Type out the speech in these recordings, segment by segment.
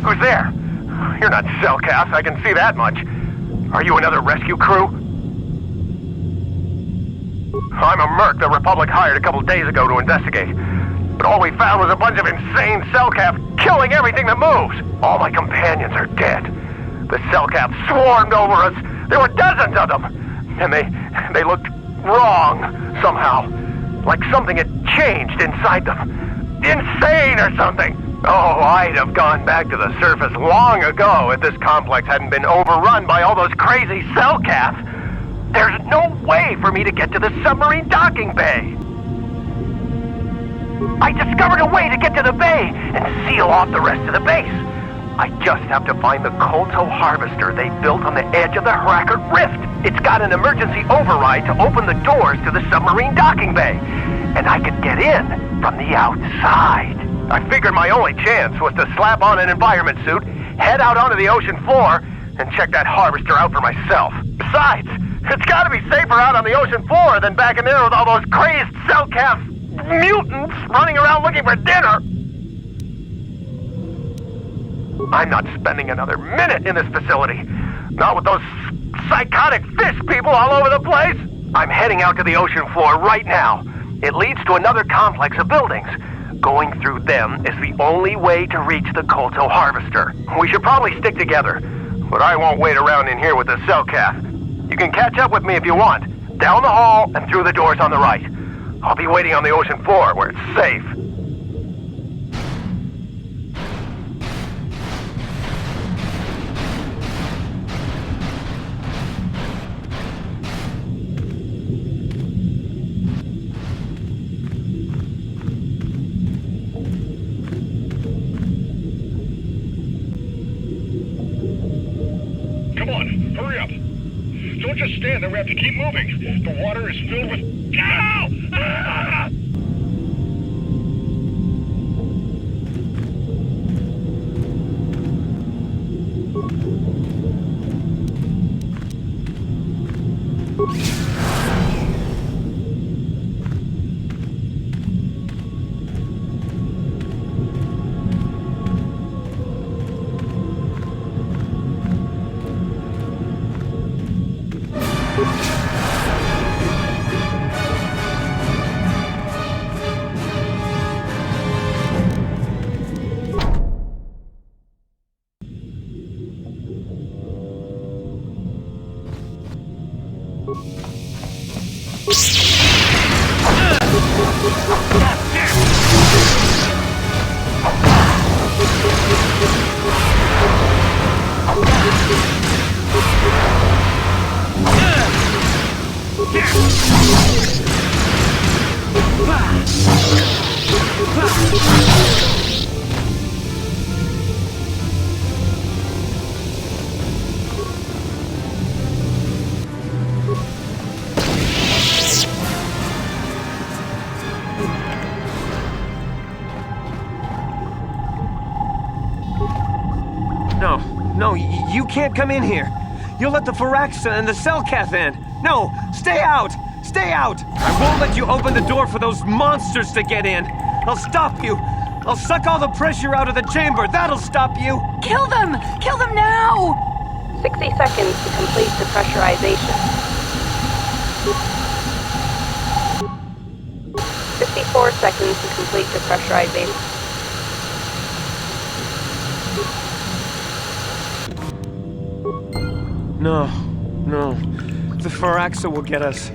Who's there? You're not Cellcath, I can see that much. Are you another rescue crew? I'm a merc the Republic hired a couple days ago to investigate. But all we found was a bunch of insane Cellcath killing everything that moves. All my companions are dead. The Cellcath swarmed over us. There were dozens of them. And they looked wrong, somehow. Like something had changed inside them. Insane or something. Oh, I'd have gone back to the surface long ago if this complex hadn't been overrun by all those crazy Cellcaths. There's no way for me to get to the submarine docking bay. I discovered a way to get to the bay and seal off the rest of the base. I just have to find the KOTOR harvester they built on the edge of the Harakert Rift. It's got an emergency override to open the doors to the submarine docking bay. And I could get in from the outside. I figured my only chance was to slap on an environment suit, head out onto the ocean floor, and check that harvester out for myself. Besides, it's gotta be safer out on the ocean floor than back in there with all those crazed Cellcath mutants running around looking for dinner. I'm not spending another minute in this facility. Not with those psychotic fish people all over the place. I'm heading out to the ocean floor right now. It leads to another complex of buildings. Going through them is the only way to reach the KOTOR harvester. We should probably stick together, but I won't wait around in here with the Cellcath. You can catch up with me if you want. Down the hall and through the doors on the right. I'll be waiting on the ocean floor where it's safe. Come on, hurry up. Don't just stand there, we have to keep moving. The water is filled with... Ow! Ah! No, you can't come in here. You'll let the Firaxa and the Cellcath in. No, stay out! Stay out! I won't let you open the door for those monsters to get in. I'll stop you. I'll suck all the pressure out of the chamber. That'll stop you. Kill them! Kill them now! 60 seconds to complete the pressurization. 54 seconds to complete the pressurization. No. The Firaxa will get us.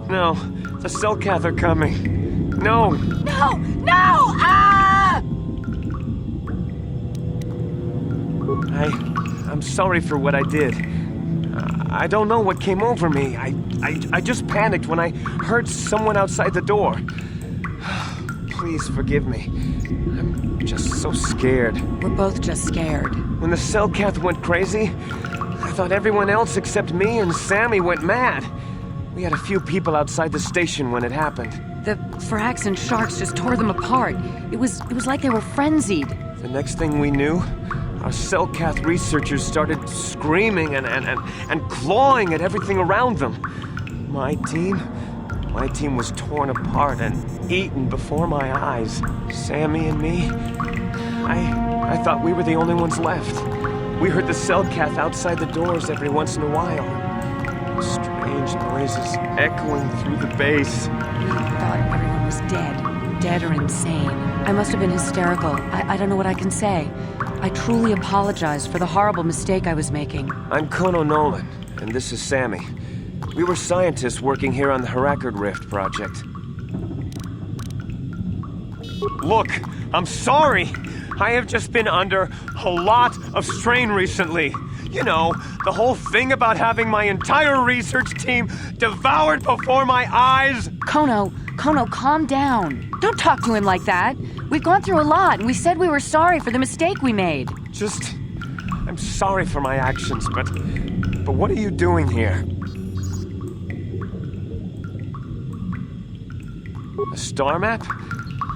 No, the Cellcath are coming. No! No! No! Ah! I'm sorry for what I did. I don't know what came over me. I just panicked when I heard someone outside the door. Please forgive me. I'm just so scared. We're both just scared. When the Cellcath went crazy, I thought everyone else except me and Sammy went mad. We had a few people outside the station when it happened. The Firaxan sharks just tore them apart. It was like they were frenzied. The next thing we knew, our Cellcath researchers started screaming and clawing at everything around them. My team was torn apart and eaten before my eyes. Sammy and me, I thought we were the only ones left. We heard the Cellcath outside the doors every once in a while. Strange noises echoing through the base. We thought everyone was dead or insane. I must have been hysterical. I don't know what I can say. I truly apologize for the horrible mistake I was making. I'm Kono Nolan, and this is Sammy. We were scientists working here on the Harakard Rift project. Look, I'm sorry. I have just been under a lot of strain recently. You know, the whole thing about having my entire research team devoured before my eyes. Kono, calm down. Don't talk to him like that. We've gone through a lot, and we said we were sorry for the mistake we made. I'm sorry for my actions, but what are you doing here? A star map?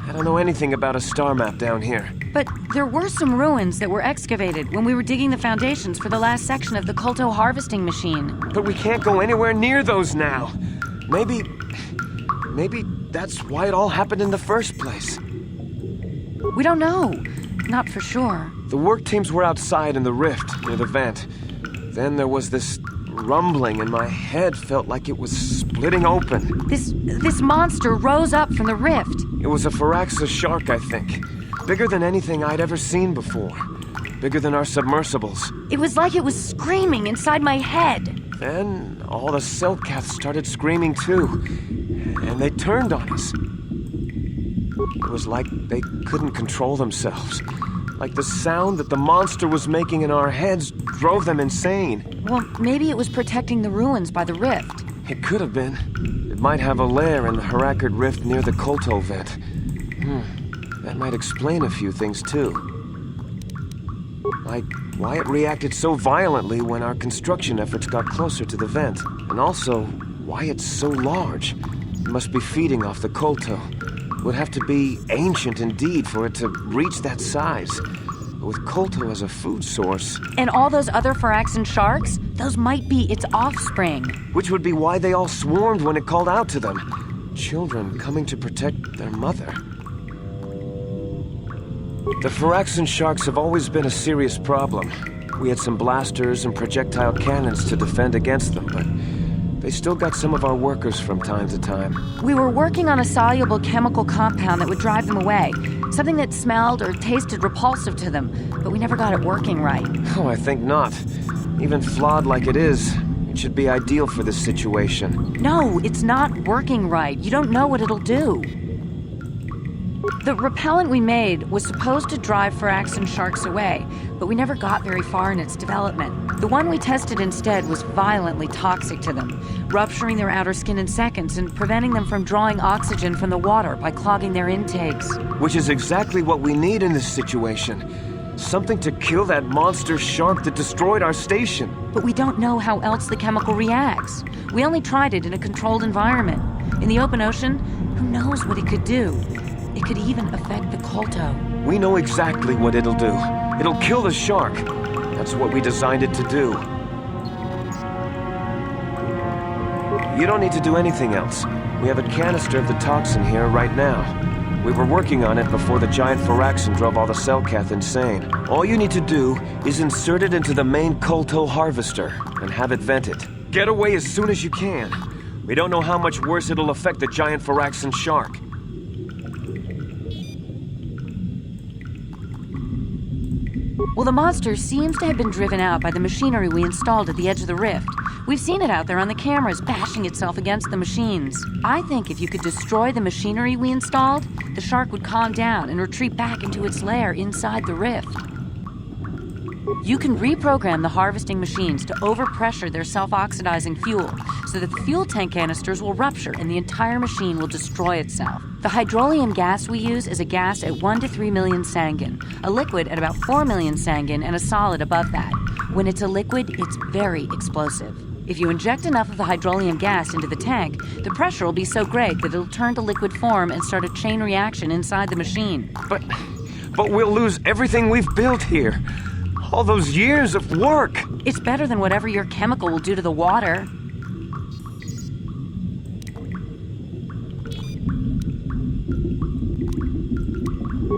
I don't know anything about a star map down here. But there were some ruins that were excavated when we were digging the foundations for the last section of the KOTOR harvesting machine. But we can't go anywhere near those now. Maybe that's why it all happened in the first place. We don't know. Not for sure. The work teams were outside in the rift near the vent. Then there was this rumbling and my head felt like it was splitting open. This monster rose up from the rift. It was a Firaxa shark, I think. Bigger than anything I'd ever seen before. Bigger than our submersibles. It was like it was screaming inside my head. Then all the Cellcaths started screaming too. And they turned on us. It was like they couldn't control themselves. Like the sound that the monster was making in our heads drove them insane. Well, maybe it was protecting the ruins by the rift. It could have been. It might have a lair in the Harakard Rift near the KOTOR vent. That might explain a few things too. Like why it reacted so violently when our construction efforts got closer to the vent. And also, why it's so large. It must be feeding off the KOTOR. It would have to be ancient indeed for it to reach that size. But with KOTOR as a food source... And all those other Firaxan sharks? Those might be its offspring. Which would be why they all swarmed when it called out to them. Children coming to protect their mother. The Firaxan sharks have always been a serious problem. We had some blasters and projectile cannons to defend against them, but they still got some of our workers from time to time. We were working on a soluble chemical compound that would drive them away. Something that smelled or tasted repulsive to them, but we never got it working right. Oh, I think not. Even flawed like it is, it should be ideal for this situation. No, it's not working right. You don't know what it'll do. The repellent we made was supposed to drive Firaxan sharks away, but we never got very far in its development. The one we tested instead was violently toxic to them, rupturing their outer skin in seconds and preventing them from drawing oxygen from the water by clogging their intakes. Which is exactly what we need in this situation. Something to kill that monster shark that destroyed our station. But we don't know how else the chemical reacts. We only tried it in a controlled environment. In the open ocean, who knows what it could do? It could even affect the KOTOR. We know exactly what it'll do. It'll kill the shark. That's what we designed it to do. You don't need to do anything else. We have a canister of the toxin here right now. We were working on it before the giant Firaxan drove all the Cellcath insane. All you need to do is insert it into the main KOTOR harvester and have it vented. Get away as soon as you can. We don't know how much worse it'll affect the giant Firaxan shark. Well, the monster seems to have been driven out by the machinery we installed at the edge of the rift. We've seen it out there on the cameras, bashing itself against the machines. I think if you could destroy the machinery we installed, the shark would calm down and retreat back into its lair inside the rift. You can reprogram the harvesting machines to overpressure their self-oxidizing fuel so that the fuel tank canisters will rupture and the entire machine will destroy itself. The hydrolium gas we use is a gas at 1 to 3 million sangin, a liquid at about 4 million sangin, and a solid above that. When it's a liquid, it's very explosive. If you inject enough of the hydrolium gas into the tank, the pressure will be so great that it'll turn to liquid form and start a chain reaction inside the machine. But we'll lose everything we've built here. All those years of work. It's better than whatever your chemical will do to the water.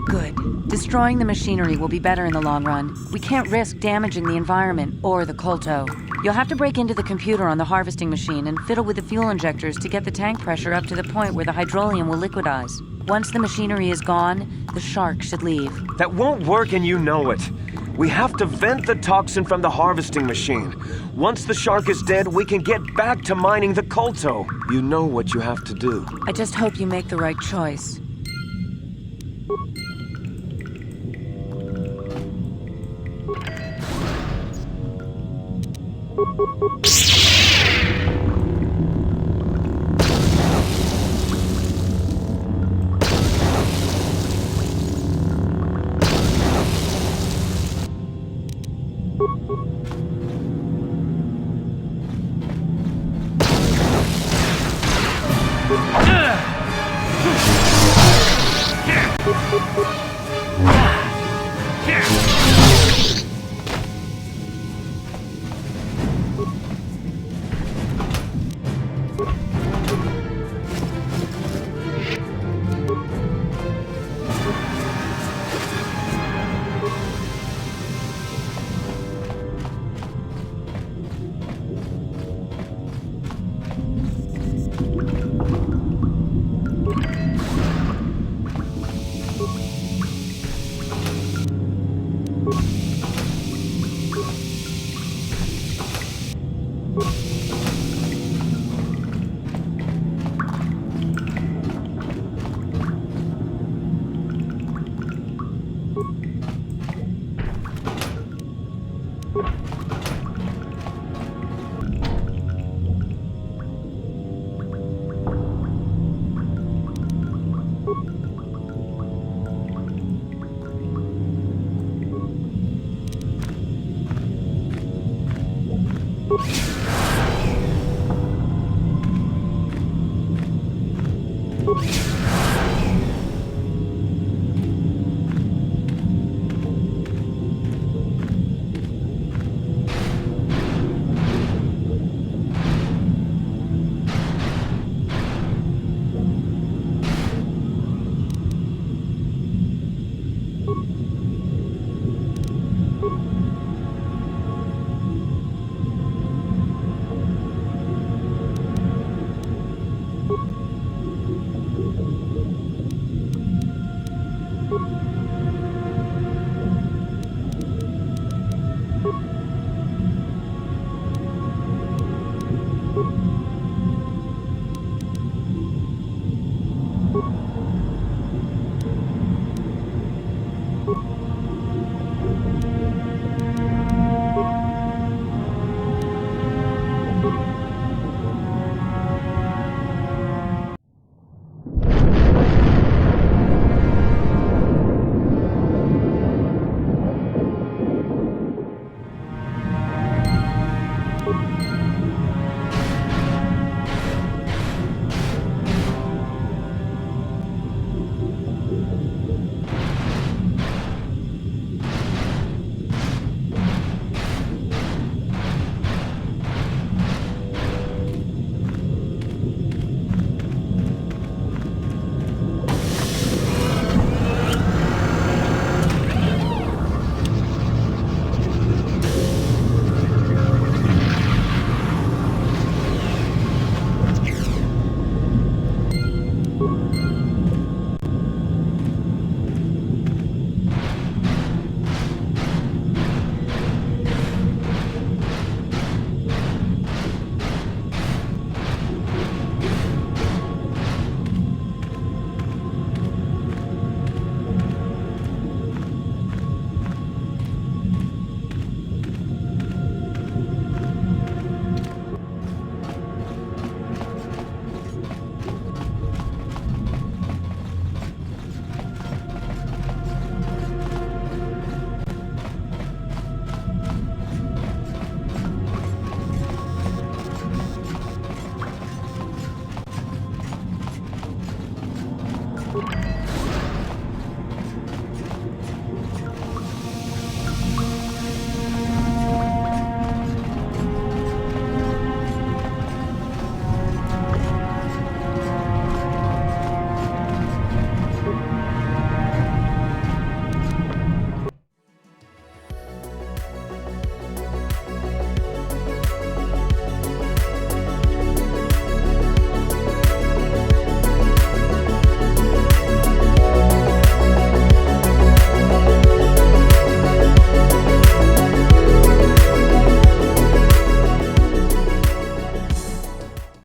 Good. Destroying the machinery will be better in the long run. We can't risk damaging the environment or the Kolto. You'll have to break into the computer on the harvesting machine and fiddle with the fuel injectors to get the tank pressure up to the point where the hydrolium will liquidize. Once the machinery is gone, the shark should leave. That won't work and you know it. We have to vent the toxin from the harvesting machine. Once the shark is dead, we can get back to mining the Kolto. You know what you have to do. I just hope you make the right choice.